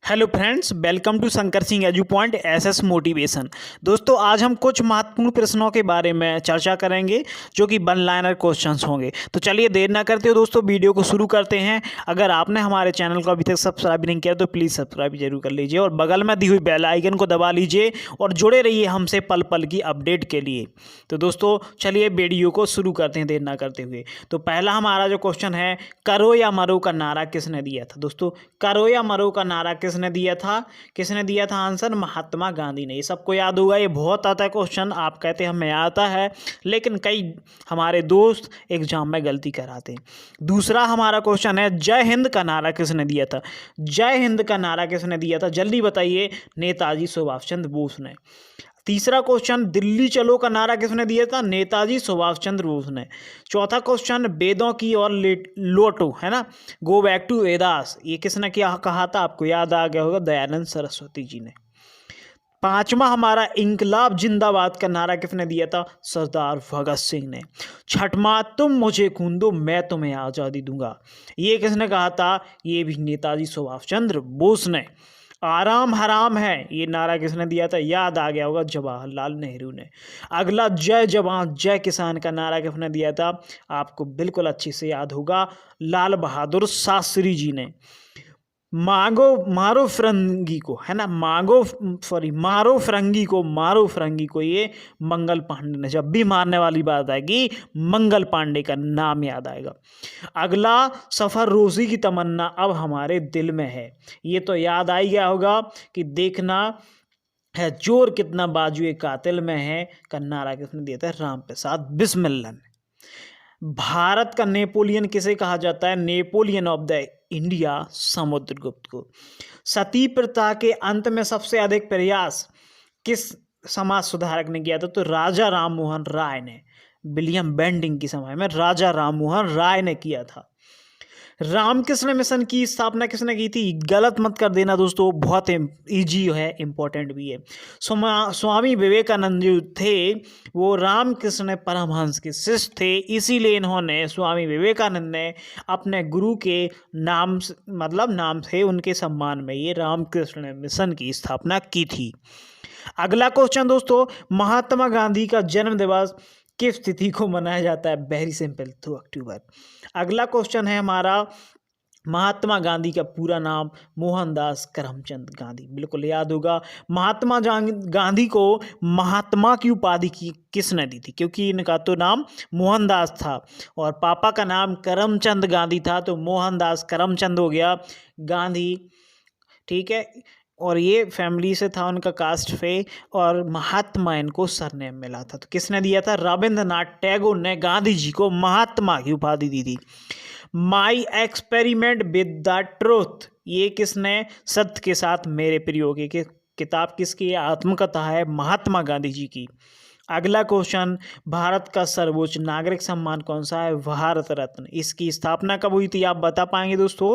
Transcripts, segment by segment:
Hello friends, welcome to Shankar Singh edu point SS motivation. दोस्तों, आज हम कुछ महत्वपूर्ण प्रश्नों के बारे में चर्चा करेंगे जो कि वन लाइनर क्वेश्चंस होंगे। तो चलिए देर ना करते हो दोस्तों, वीडियो को शुरू करते हैं। अगर आपने हमारे चैनल को अभी तक सब्सक्राइब नहीं किया तो प्लीज़ सब्सक्राइब जरूर कर लीजिए और बगल में दी हुई बेल आइकन को दबा लीजिए और जुड़े रहिए हमसे पल पल की अपडेट के लिए। तो दोस्तों चलिए वीडियो को शुरू करते हैं देर ना करते हुए। तो पहला हमारा जो क्वेश्चन है, करो या मरो का नारा किसने दिया था। दोस्तों, करो या मरो का नारा किसने दिया था आंसर महात्मा गांधी ने। ये सबको याद होगा, ये बहुत आता है क्वेश्चन। आप कहते हैं हमें आता है, लेकिन कई हमारे दोस्त एग्जाम में गलती कराते हैं। दूसरा हमारा क्वेश्चन है, जय हिंद का नारा किसने दिया था। जय हिंद का नारा किसने दिया था, जल्दी बताइए। नेताजी सुभाष चंद्र बोस ने। तीसरा क्वेश्चन, दिल्ली चलो का नारा किसने दिया था। नेताजी सुभाष चंद्र बोस ने। चौथा क्वेश्चन, वेदों की ओर लौटो, है ना, गो बैक टू वेदास, ये किसने क्या कहा था, आपको याद आ गया होगा, दयानंद सरस्वती जी ने। पांचवा हमारा, इंकलाब जिंदाबाद का नारा किसने दिया था। सरदार भगत सिंह ने। छठवां, तुम मुझे खून दो मैं तुम्हें आज़ादी दूंगा, ये किसने कहा था। ये भी नेताजी सुभाष चंद्र बोस ने। आराम हराम है, ये नारा किसने दिया था, याद आ गया होगा, जवाहरलाल नेहरू ने। अगला, जय जवान जय किसान का नारा किसने दिया था, आपको बिल्कुल अच्छे से याद होगा, लाल बहादुर शास्त्री जी ने। मांगो मारो फिरंगी को, है ना, मारो फिरंगी को, ये मंगल पांडे ने। जब भी मारने वाली बात आएगी मंगल पांडे का नाम याद आएगा। अगला, सफर रोजी की तमन्ना अब हमारे दिल में है, ये तो याद आ ही गया होगा कि देखना है जोर कितना बाजुए कातिल में है का नारा किसने दिया था, राम प्रसाद बिस्मिल्लाह ने। भारत का नेपोलियन किसे कहा जाता है, Napoleon of the India Samudragupta को। सती प्रथा के अंत में सबसे अधिक प्रयास किस समाज सुधारक ने किया था, तो राजा राममोहन राय ने। विलियम बेंटिंग के समय में राजा राममोहन राय ने किया था। रामकृष्ण मिशन की स्थापना किसने की थी, गलत मत कर देना दोस्तों, बहुत इजी है, इंपॉर्टेंट भी है। स्वामी विवेकानंद जो थे वो रामकृष्ण परमहंस के शिष्य थे, इसीलिए इन्होंने, स्वामी विवेकानंद ने अपने गुरु के नाम नाम से उनके सम्मान में ये रामकृष्ण मिशन की स्थापना की थी। अगला क्वेश्चन दोस्तों, महात्मा गांधी का जन्म दिवस किस तिथि को मनाया जाता है, वेरी सिंपल, 2 अक्टूबर। अगला क्वेश्चन है हमारा, महात्मा गांधी का पूरा नाम मोहनदास करमचंद गांधी, बिल्कुल याद होगा। महात्मा गांधी को महात्मा की उपाधि किसने दी थी, क्योंकि इनका तो नाम मोहनदास था और पापा का नाम करमचंद गांधी था, तो मोहनदास करमचंद हो गया गांधी, ठीक है। और ये फैमिली से था, उनका कास्ट पे, और महात्मा इनको सरनेम मिला था। तो किसने दिया था, रविंद्रनाथ टैगोर ने गांधी जी को महात्मा की उपाधि दी थी। My experiment with the truth, ये किसने, सत्य के साथ मेरे प्रयोग, की किताब किसकी, आत्मकथा है महात्मा गांधी जी की। अगला क्वेश्चन, भारत का सर्वोच्च नागरिक सम्मान कौन सा है, भारत रत्न, इसकी स्थापना कब हुई थी, आप बता पाएंगे दोस्तों,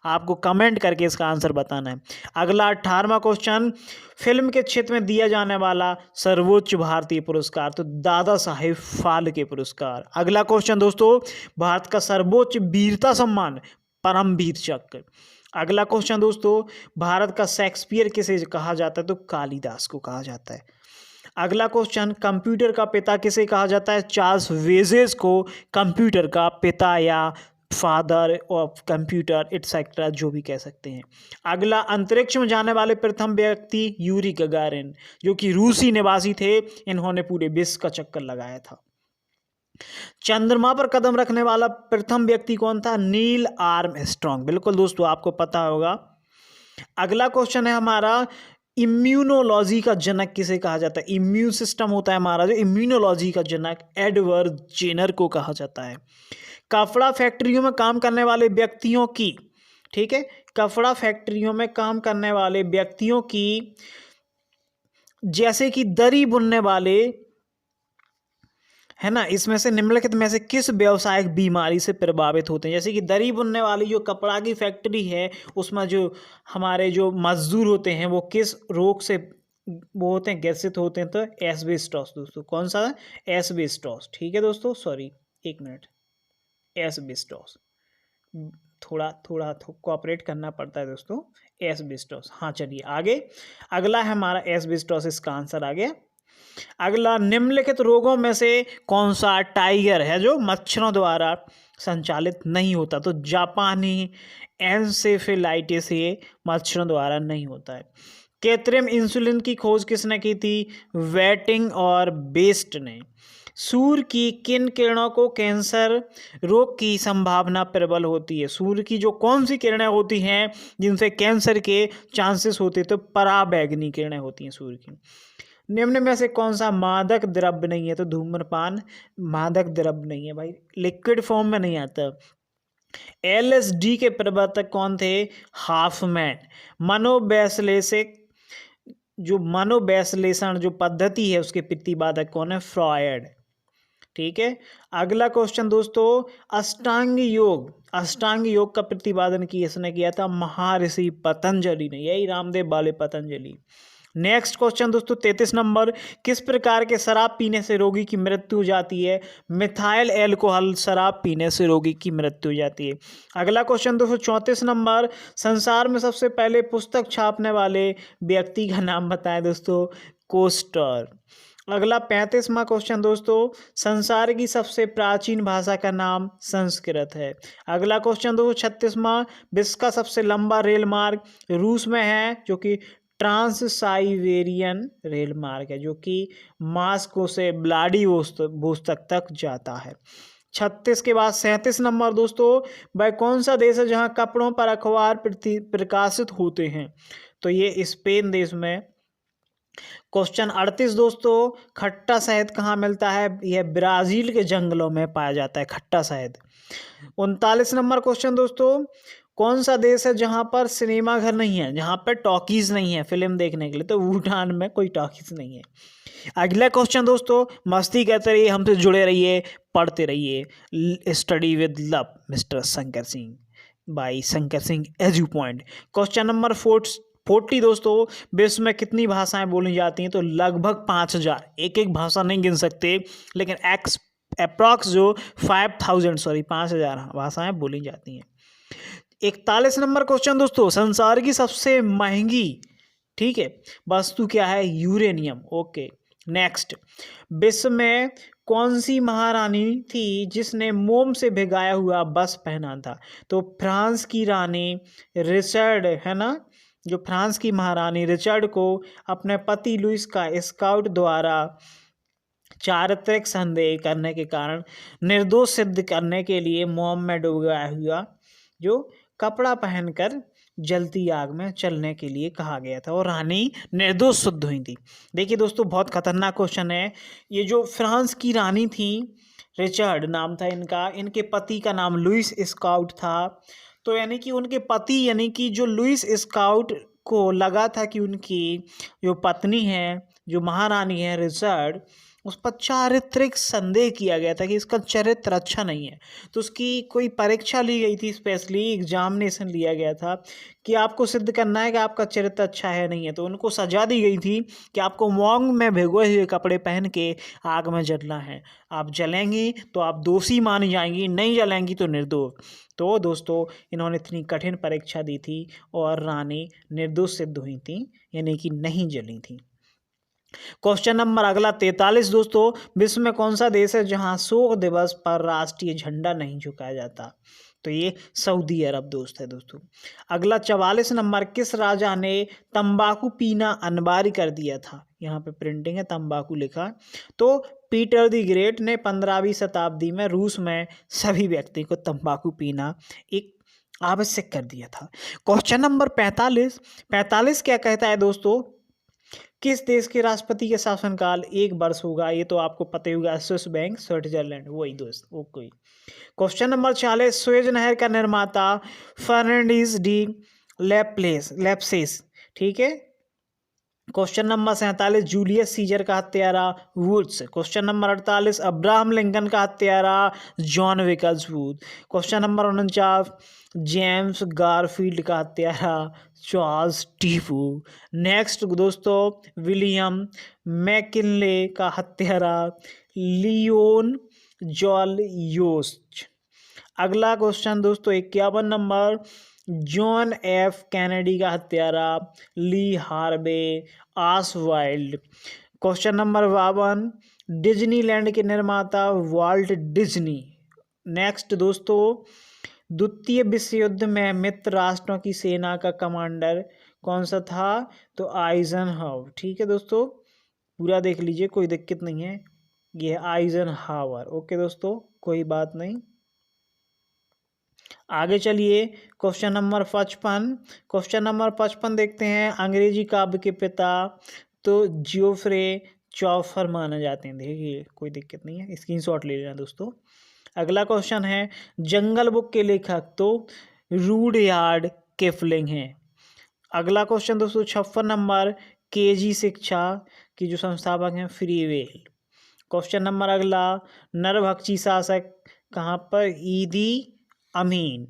आपको कमेंट करके इसका आंसर बताना है। अगला 18वां क्वेश्चन, फिल्म के क्षेत्र में दिया जाने वाला सर्वोच्च भारतीय पुरस्कार, तो दादा साहेब फाल्के पुरस्कार। अगला क्वेश्चन दोस्तों, भारत का सर्वोच्च वीरता सम्मान परमवीर चक्र। अगला क्वेश्चन दोस्तों, भारत का शेक्सपियर किसे कहा जाता है, तो कालिदास को कहा जाता है। अगला क्वेश्चन, कंप्यूटर का पिता किसे कहा जाता है, चार्ल्स वेजेस को कंप्यूटर का पिता या फादर ऑफ कंप्यूटर एटसेट्रा जो भी कह सकते हैं। अगला, अंतरिक्ष में जाने वाले प्रथम व्यक्ति यूरी गगारिन, जो कि रूसी निवासी थे, इन्होंने पूरे विश्व का चक्कर लगाया था। चंद्रमा पर कदम रखने वाला प्रथम व्यक्ति कौन था, नील आर्मस्ट्रॉन्ग, बिल्कुल दोस्तों आपको पता होगा। अगला क्वेश्चन है हमारा, इम्यूनोलॉजी का जनक किसे कहा जाता है, इम्यून सिस्टम होता है हमारा जो, इम्यूनोलॉजी का जनक एडवर्ड जेनर को कहा जाता है। कपड़ा फैक्ट्रियों में काम करने वाले व्यक्तियों की, ठीक है, कपड़ा फैक्ट्रियों में काम करने वाले व्यक्तियों की, जैसे कि दरी बुनने वाले, है ना, इसमें से निम्नलिखित में से किस व्यवसायिक बीमारी से प्रभावित होते हैं, जैसे कि दरी बुनने वाली जो कपड़ा की फैक्ट्री है, उसमें जो हमारे जो मजदूर होते हैं वो किस रोग से वो होते हैं, ग्रसित होते हैं, तो एस्बेस्टोस दोस्तों, कौन सा, एस्बेस्टोस, ठीक है दोस्तों, सॉरी एक मिनट, एस्बेस्टोस। थोड़ा थोड़ा कोऑपरेट करना पड़ता है दोस्तों। एस्बेस्टोस, हाँ चलिए आगे। अगला है हमारा एस्बेस्टोस, इसका आंसर आ गया। अगला, निम्नलिखित रोगों में से कौन सा टाइगर है जो मच्छरों द्वारा संचालित नहीं होता? तो जापानी एन्सेफेलाइटिस ये मच्छरों द्वारा नहीं होता है। कृत्रिम इंसुलिन की खोज किसने की थी? वेटिंग और बेस्ट ने। सूर्य की किन किरणों को कैंसर रोग की संभावना प्रबल होती है? सूर्य की जो कौन सी किरणें होती हैं जिनसे कैंसर के चांसेस होते हैं? तो पराबैंगनी किरणें होती हैं सूर्य की। निम्न में से कौन सा मादक द्रव्य नहीं है? तो धूम्रपान मादक द्रव्य नहीं है भाई, लिक्विड फॉर्म में नहीं आता। एलएसडी के प्रवर्तक कौन थे? हाफमैन। मनोवैश्लेषिक जो मनोवैश्लेषण जो पद्धति है उसके प्रतिपादक कौन है? फ्रॉयड। ठीक है, अगला क्वेश्चन दोस्तों, अष्टांग योग का प्रतिपादन किसने किया था? महर्षि पतंजलि ने, यही रामदेव वाले पतंजलि। नेक्स्ट क्वेश्चन दोस्तों 33 नंबर, किस प्रकार के शराब पीने से रोगी की मृत्यु हो जाती है? मिथाइल एल्कोहल शराब पीने से रोगी की मृत्यु हो जाती है। अगला क्वेश्चन दोस्तों 34 नंबर, संसार में सबसे पहले पुस्तक छापने वाले व्यक्ति का नाम बताएं दोस्तों? कोस्टर। अगला 35वां क्वेश्चन दोस्तों, संसार की सबसे प्राचीन भाषा का नाम संस्कृत है। अगला क्वेश्चन दोस्तों 36वां, विश्व का सबसे लंबा रेल मार्ग रूस में है जो कि ट्रांस साइबेरियन रेल मार्ग है, जो कि मॉस्को से व्लादिवोस्तोक तक जाता है। 36 के बाद 37 नंबर दोस्तों, वह कौन सा देश है जहां कपड़ों पर अखबार प्रकाशित होते हैं? तो ये स्पेन देश में। क्वेश्चन 38 दोस्तों, खट्टा शहद कहाँ मिलता है? यह ब्राजील के जंगलों में पाया जाता है खट्टा शहद। 39 नंबर क्वेश्चन दोस्तों, कौन सा देश है जहां पर सिनेमा घर नहीं है, जहां पर टॉकीज नहीं है फिल्म देखने के लिए? तो भूटान में कोई टॉकीज नहीं है। अगला क्वेश्चन दोस्तों, मस्ती करते रहिए, हमसे जुड़े रहिए, पढ़ते रहिए। Study with love mister Shankar Singh by Shankar Singh edu point. Question number 40 दोस्तों, विश्व में कितनी भाषाएं बोली जाती हैं? तो लगभग 5000। एक एक भाषा नहीं गिन सकते, लेकिन अप्रॉक्स जो 5000 भाषाएं बोली जाती हैं। 41 नंबर क्वेश्चन दोस्तों, संसार की सबसे महंगी, ठीक है, वस्तु क्या है? यूरेनियम। ओके, नेक्स्ट, विश्व में कौन सी महारानी थी जिसने मोम से भिगाया हुआ बस पहना था? तो फ्रांस की रानी रिचर्ड है ना, जो फ्रांस की महारानी रिचर्ड को अपने पति लुइस का स्काउट द्वारा चारित्रिक संदेह करने के कारण निर्दोष सिद्ध करने के लिए मोम में डुबाया हुआ जो कपड़ा पहनकर जलती आग में चलने के लिए कहा गया था, और रानी निर्दोष सिद्ध हुई थी। देखिए दोस्तों, बहुत खतरनाक क्वेश्चन है। ये जो फ्रांस की रानी थी, रिचर्ड नाम था इनका, इनके पति का नाम लुइस स्काउट था। तो यानी कि उनके पति, यानी कि जो लुइस स्काउट को लगा था कि उनकी जो पत्नी है, जो महारानी है रिचर्ड, उस पर चारित्रिक संदेह किया गया था कि इसका चरित्र अच्छा नहीं है। तो उसकी कोई परीक्षा ली गई थी, स्पेशली एग्जामिनेशन लिया गया था कि आपको सिद्ध करना है कि आपका चरित्र अच्छा है नहीं है। तो उनको सजा दी गई थी कि आपको मोम में भिगोए हुए कपड़े पहन के आग में जलना है। आप जलेंगी तो आप दोषी मानी जाएंगी, नहीं जलेंगी तो निर्दोष। तो दोस्तों, इन्होंने इतनी कठिन परीक्षा दी थी और रानी निर्दोष सिद्ध हुई थी, यानी कि नहीं जली थी। क्वेश्चन नंबर अगला 43 दोस्तों, विश्व में कौन सा देश है जहां शोक दिवस पर राष्ट्रीय झंडा नहीं झुकाया जाता? तो ये सऊदी अरब दोस्त है दोस्तों। अगला 44 नंबर, किस राजा ने तंबाकू पीना अनिवार्य कर दिया था? यहाँ पे प्रिंटिंग है, तंबाकू लिखा। तो पीटर द ग्रेट ने 15वीं शताब्दी में रूस में सभी व्यक्ति को तंबाकू पीना एक आवश्यक कर दिया था। क्वेश्चन नंबर 45 क्या कहता है दोस्तों? किस देश के राष्ट्रपति के शासनकाल 1 वर्ष होगा? ये तो आपको पता ही होगा, स्विस बैंक स्विट्जरलैंड, वही दोस्त। ओके, क्वेश्चन नंबर 46, सुएज नहर का निर्माता फर्नांडीज डी लेप्सिस, ठीक है। क्वेश्चन नंबर 47, जूलियस सीजर का हत्यारा Woods. Question number 48, Abraham Lincoln का हत्यारा John Wickles Wood. Question number 49, James Garfield का हत्यारा चार्ल्स टीफू। नेक्स्ट दोस्तों, विलियम मैकिनले का हत्यारा लियोन जॉलयोस्ट। अगला क्वेश्चन दोस्तों 51 नंबर, जॉन एफ कैनेडी का हत्यारा, Lee Harvey, Oswald. Question number 52, Disneyland के निर्माता वाल्ट डिज्नी। नेक्स्ट दोस्तों, द्वितीय विश्व युद्ध में मित्र राष्ट्रों की सेना का कमांडर कौन सा था? तो आइजनहावर। ठीक है दोस्तों, पूरा देख लीजिए, कोई दिक्कत नहीं है, ये आइजनहावर। ओके दोस्तों, कोई बात नहीं। आगे चलिए, क्वेश्चन नंबर 55। क्वेश्चन नंबर 55 देखते हैं, अंग्रेजी काव्य के पिता तो जियोफ्रे चौफर माने जाते हैं। देखिए कोई दिक्कत नहीं है, स्क्रीनशॉट ले लेना दोस्तों। अगला क्वेश्चन है, जंगल बुक के लेखक तो रूडयार्ड किपलिंग हैं। अगला क्वेश्चन दोस्तों 56 नंबर, केजी शिक्षा की जो संस्थापक हैं फ्रीवेल। क्वेश्चन नंबर अगला, नरभक्षी शासक कहाँ पर? ईदी अमीन।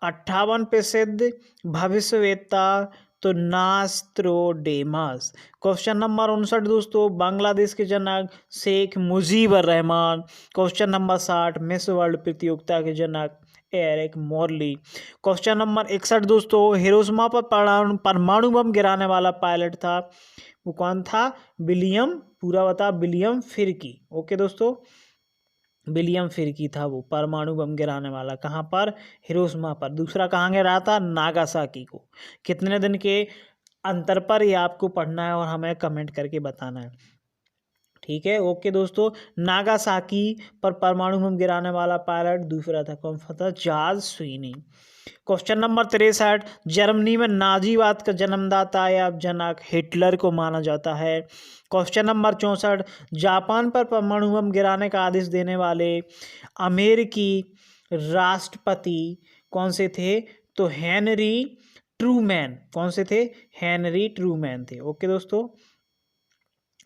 58 प्रसिद्ध भविष्यवेत्ता तो नास्त्रोडेमस। क्वेश्चन नंबर 59 दोस्तों, बांग्लादेश के जनक Sheikh Mujibur Rahman. Question number 60, Miss World प्रतियोगिता के जनक एरिक मॉर्ली। क्वेश्चन नंबर 61 दोस्तों, हिरोशिमा पर परमाणु बम गिराने वाला पायलट था, वो कौन था? विलियम, पूरा बता, विलियम फिरकी। ओके दोस्तों, विलियम फिरकी था वो परमाणु बम गिराने वाला। कहाँ पर? हिरोशिमा पर। दूसरा कहाँ गिरा था? नागासाकी को। कितने दिन के अंतर पर ये आपको पढ़ना है और हमें कमेंट करके बताना है। ठीक है, ओके दोस्तों, नागासाकी पर परमाणु बम गिराने वाला पायलट दूसरा था, कौन था? George Sweeney. Question number 63, Germany में नाजीवाद का जन्मदाता या जनक हिटलर को माना जाता है। क्वेश्चन नंबर 64, जापान पर परमाणु बम गिराने का आदेश देने वाले अमेरिकी राष्ट्रपति कौन से थे? तो हेनरी ट्रूमैन। कौन से थे? हेनरी ट्रूमैन थे। ओके दोस्तों,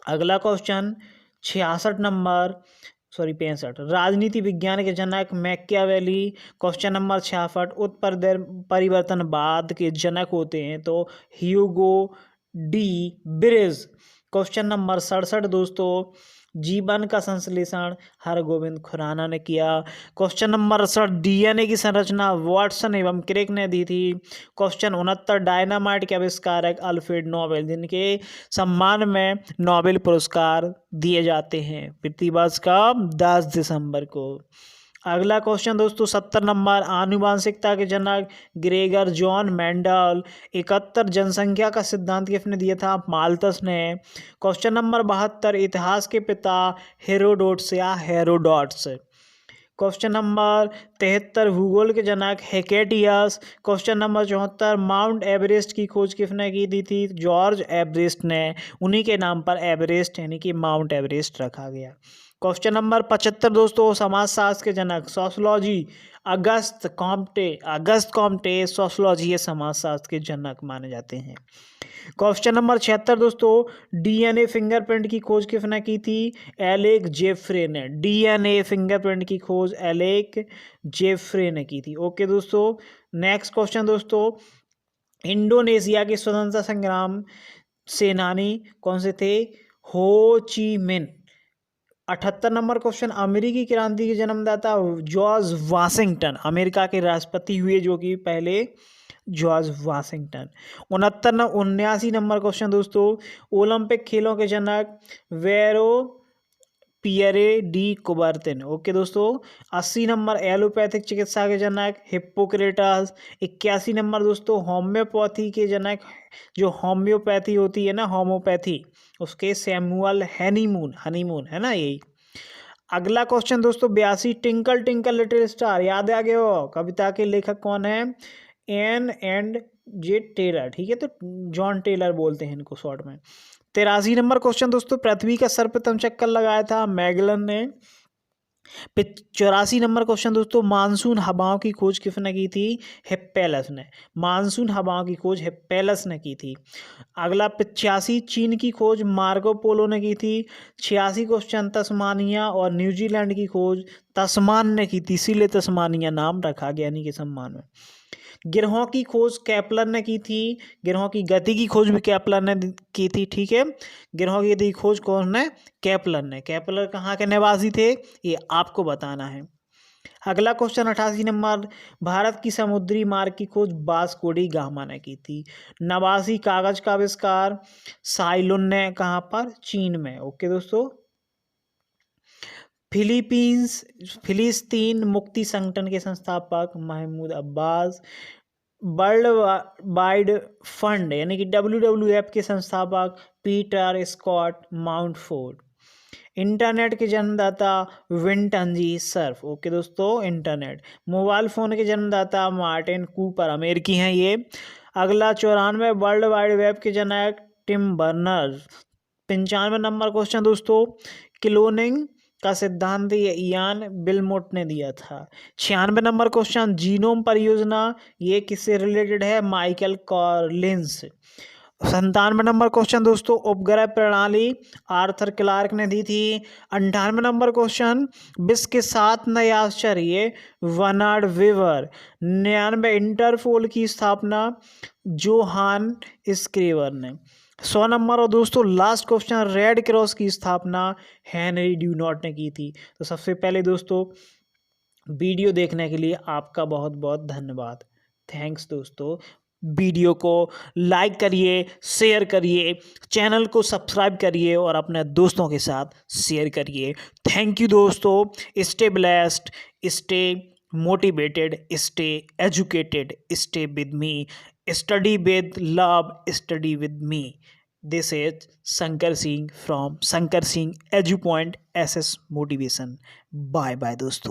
अगला क्वेश्चन 66 नंबर, सॉरी 65, राजनीति विज्ञान के जनक मैकियावेली। क्वेश्चन नंबर 66, उत्तर परिवर्तनवाद के जनक होते हैं तो Hugo de bridge. Question number 67 दोस्तों, जीवन का संश्लेषण हरगोविंद खुराना ने किया। क्वेश्चन नंबर 68, डीएनए की संरचना वाटसन एवं क्रिक ने दी थी। क्वेश्चन 69, डायनामाइट के आविष्कारक अल्फ्रेड नोबेल, जिनके सम्मान में नोबेल पुरस्कार दिए जाते हैं प्रतिवर्ष का 10 दिसंबर को। अगला क्वेश्चन दोस्तों 70 नंबर, आनुवांशिकता के जनक ग्रेगर जॉन मेंडल। 71, जनसंख्या का सिद्धांत किसने दिया था? माल्थस ने। क्वेश्चन नंबर 72, इतिहास के पिता हेरोडोट्स या हेरोडोट्स। क्वेश्चन नंबर 73, भूगोल के जनक हेकेटियस। क्वेश्चन नंबर 74, माउंट एवरेस्ट की खोज किसने की दी थी? जॉर्ज एवरेस्ट ने। उन्हीं के नाम पर एवरेस्ट यानी कि माउंट एवरेस्ट रखा गया। क्वेश्चन नंबर 75 दोस्तों, समाजशास्त्र के जनक सोशियोलॉजी अगस्त कॉम्टे सोशियोलॉजी ये समाजशास्त्र के जनक माने जाते हैं। क्वेश्चन नंबर 76 दोस्तों, डीएनए फिंगरप्रिंट की खोज किसने की थी? एलेक जेफ्रे ने। डीएनए फिंगरप्रिंट की खोज एलेक जेफ्रे ने की थी। ओके दोस्तों, नेक्स्ट क्वेश्चन दोस्तों, इंडोनेशिया के स्वतंत्रता संग्राम सेनानी कौन से थे? हो ची मिन। 78 नंबर क्वेश्चन, अमेरिकी क्रांति के जन्मदाता जॉर्ज वाशिंगटन, अमेरिका के राष्ट्रपति हुए जो कि पहले जॉर्ज वाशिंगटन। 79 नंबर क्वेश्चन दोस्तों, ओलंपिक खेलों के जनक वेरो पियरे डी कुबर्तिन। ओके दोस्तों, 80 नंबर, एलोपैथिक चिकित्सा के जनक हिप्पोक्रेटस। 81 नंबर दोस्तों, होम्योपैथी के जनक, जो होम्योपैथी होती है ना, होम्योपैथी, उसके सैमुअल हनीमून है ना यही। अगला क्वेश्चन दोस्तों 82, टिंकल टिंकल लिटिल स्टार, याद आ गया हो, कविता के लेखक कौन है? N and J Taylor. ठीक है, तो जॉन टेलर बोलते हैं इनको शॉर्ट में। 83 नंबर क्वेश्चन दोस्तों, पृथ्वी का सर्वप्रथम चक्कर लगाया था मैगलन ने। 84 नंबर क्वेश्चन दोस्तों, मानसून हवाओं की खोज किसने की थी? हिप्पैलस ने। मानसून हवाओं की खोज हिप्पैलस ने की थी। अगला 85, चीन की खोज मार्को पोलो ने की थी। 86 क्वेश्चन, तस्मानिया और न्यूजीलैंड की खोज तस्मान ने की थी, इसीलिए तस्मानिया नाम रखा गया यानी कि सम्मान में। ग्रहों की खोज केपलर ने की थी। ग्रहों की गति की खोज भी केपलर ने की थी। ठीक है, ग्रहों की गति की खोज कौन ने? केपलर ने। केपलर कहाँ के निवासी थे ये आपको बताना है। अगला क्वेश्चन 88 नंबर, भारत की समुद्री मार्ग की खोज वास्को डी गामा ने की थी। नवासी कागज का आविष्कार साइलुन ने कहाँ पर, चीन में। ओके दोस्तों। फिलिस्तीन मुक्ति संगठन के संस्थापक Mahmoud Abbas. World wide fund यानी कि WWF के संस्थापक पीटर स्कॉट माउंटफोर्ड। इंटरनेट के जन्मदाता विंटन जी सर्फ। ओके दोस्तों, इंटरनेट। मोबाइल फ़ोन के जन्मदाता मार्टिन कूपर, अमेरिकी हैं ये। अगला 94 वर्ल्ड वाइड वेब के जनक टिम बर्नर्स। 95 नंबर क्वेश्चन दोस्तों, क्लोनिंग का सिद्धांत ये इयान बिलमोट ने दिया था। 96 नंबर क्वेश्चन, जीनोम परियोजना ये किससे रिलेटेड है, माइकल कॉलिंस। 97 नंबर क्वेश्चन दोस्तों, उपग्रह प्रणाली आर्थर क्लार्क ने दी थी। 98 नंबर क्वेश्चन, विश्व के 7 नए आश्चर्य वर्नार्ड वेवर। 99 इंटरपोल की स्थापना जोहान स्क्रेवर ने। 100 नंबर और दोस्तों लास्ट क्वेश्चन, रेड क्रॉस की स्थापना हेनरी ड्यूनॉट ने की थी। तो सबसे पहले दोस्तों वीडियो देखने के लिए आपका बहुत बहुत धन्यवाद। थैंक्स दोस्तों। वीडियो को लाइक करिए, शेयर करिए, चैनल को सब्सक्राइब करिए और अपने दोस्तों के साथ शेयर करिए। थैंक यू दोस्तों। Stay blessed, stay motivated, stay educated, stay with me, study with love, study with me. This is Shankar Singh from Shankar Singh edu point SS motivation. Bye bye दोस्तों।